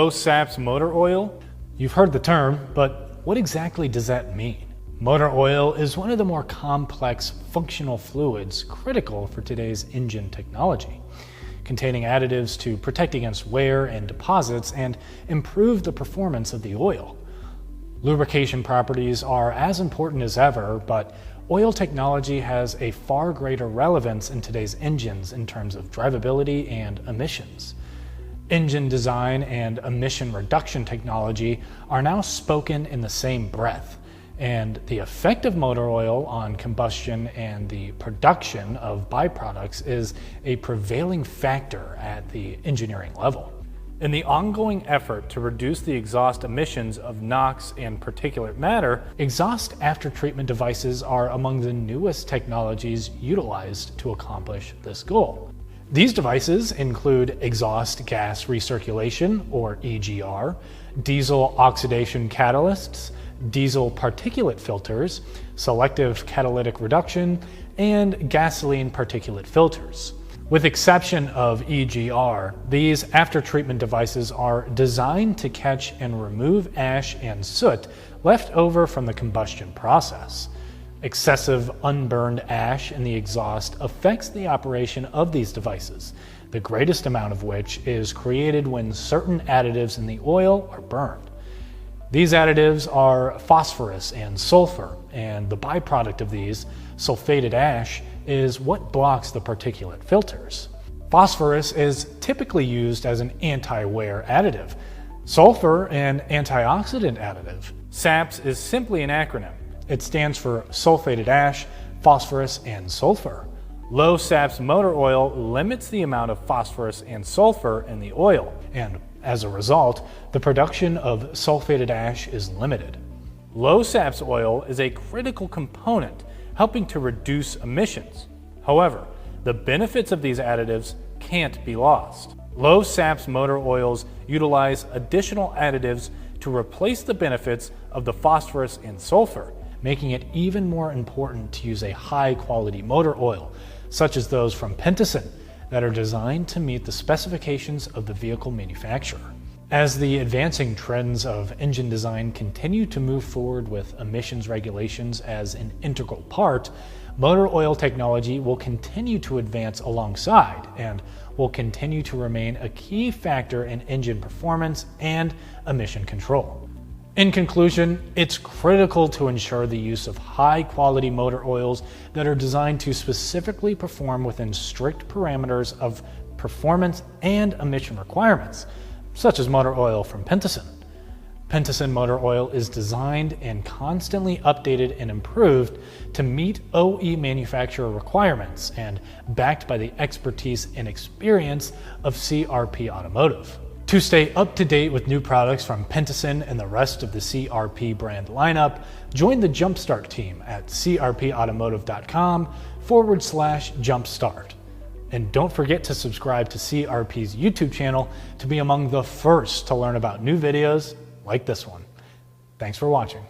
Low SAPS motor oil? You've heard the term, but what exactly does that mean? Motor oil is one of the more complex functional fluids critical for today's engine technology, containing additives to protect against wear and deposits and improve the performance of the oil. Lubrication properties are as important as ever, but oil technology has a far greater relevance in today's engines in terms of drivability and emissions. Engine design and emission reduction technology are now spoken in the same breath, and the effect of motor oil on combustion and the production of byproducts is a prevailing factor at the engineering level. In the ongoing effort to reduce the exhaust emissions of NOx and particulate matter, exhaust aftertreatment devices are among the newest technologies utilized to accomplish this goal. These devices include exhaust gas recirculation, or EGR, diesel oxidation catalysts, diesel particulate filters, selective catalytic reduction, and gasoline particulate filters. With exception of EGR, these after-treatment devices are designed to catch and remove ash and soot left over from the combustion process. Excessive unburned ash in the exhaust affects the operation of these devices, the greatest amount of which is created when certain additives in the oil are burned. These additives are phosphorus and sulfur, and the byproduct of these, sulphated ash, is what blocks the particulate filters. Phosphorus is typically used as an anti-wear additive, sulfur an antioxidant additive. SAPS is simply an acronym. It stands for sulphated ash, phosphorus, and sulfur. Low SAPS motor oil limits the amount of phosphorus and sulfur in the oil, and as a result, the production of sulphated ash is limited. Low SAPS oil is a critical component helping to reduce emissions. However, the benefits of these additives can't be lost. Low SAPS motor oils utilize additional additives to replace the benefits of the phosphorus and sulfur, making it even more important to use a high-quality motor oil, such as those from Pentosin, that are designed to meet the specifications of the vehicle manufacturer. As the advancing trends of engine design continue to move forward with emissions regulations as an integral part, motor oil technology will continue to advance alongside and will continue to remain a key factor in engine performance and emission control. In conclusion, it's critical to ensure the use of high-quality motor oils that are designed to specifically perform within strict parameters of performance and emission requirements, such as motor oil from Pentosin. Pentosin motor oil is designed and constantly updated and improved to meet OE manufacturer requirements and backed by the expertise and experience of CRP Automotive. To stay up to date with new products from Pentosin and the rest of the CRP brand lineup, join the Jumpstart team at crpautomotive.com/jumpstart. And don't forget to subscribe to CRP's YouTube channel to be among the first to learn about new videos like this one. Thanks for watching.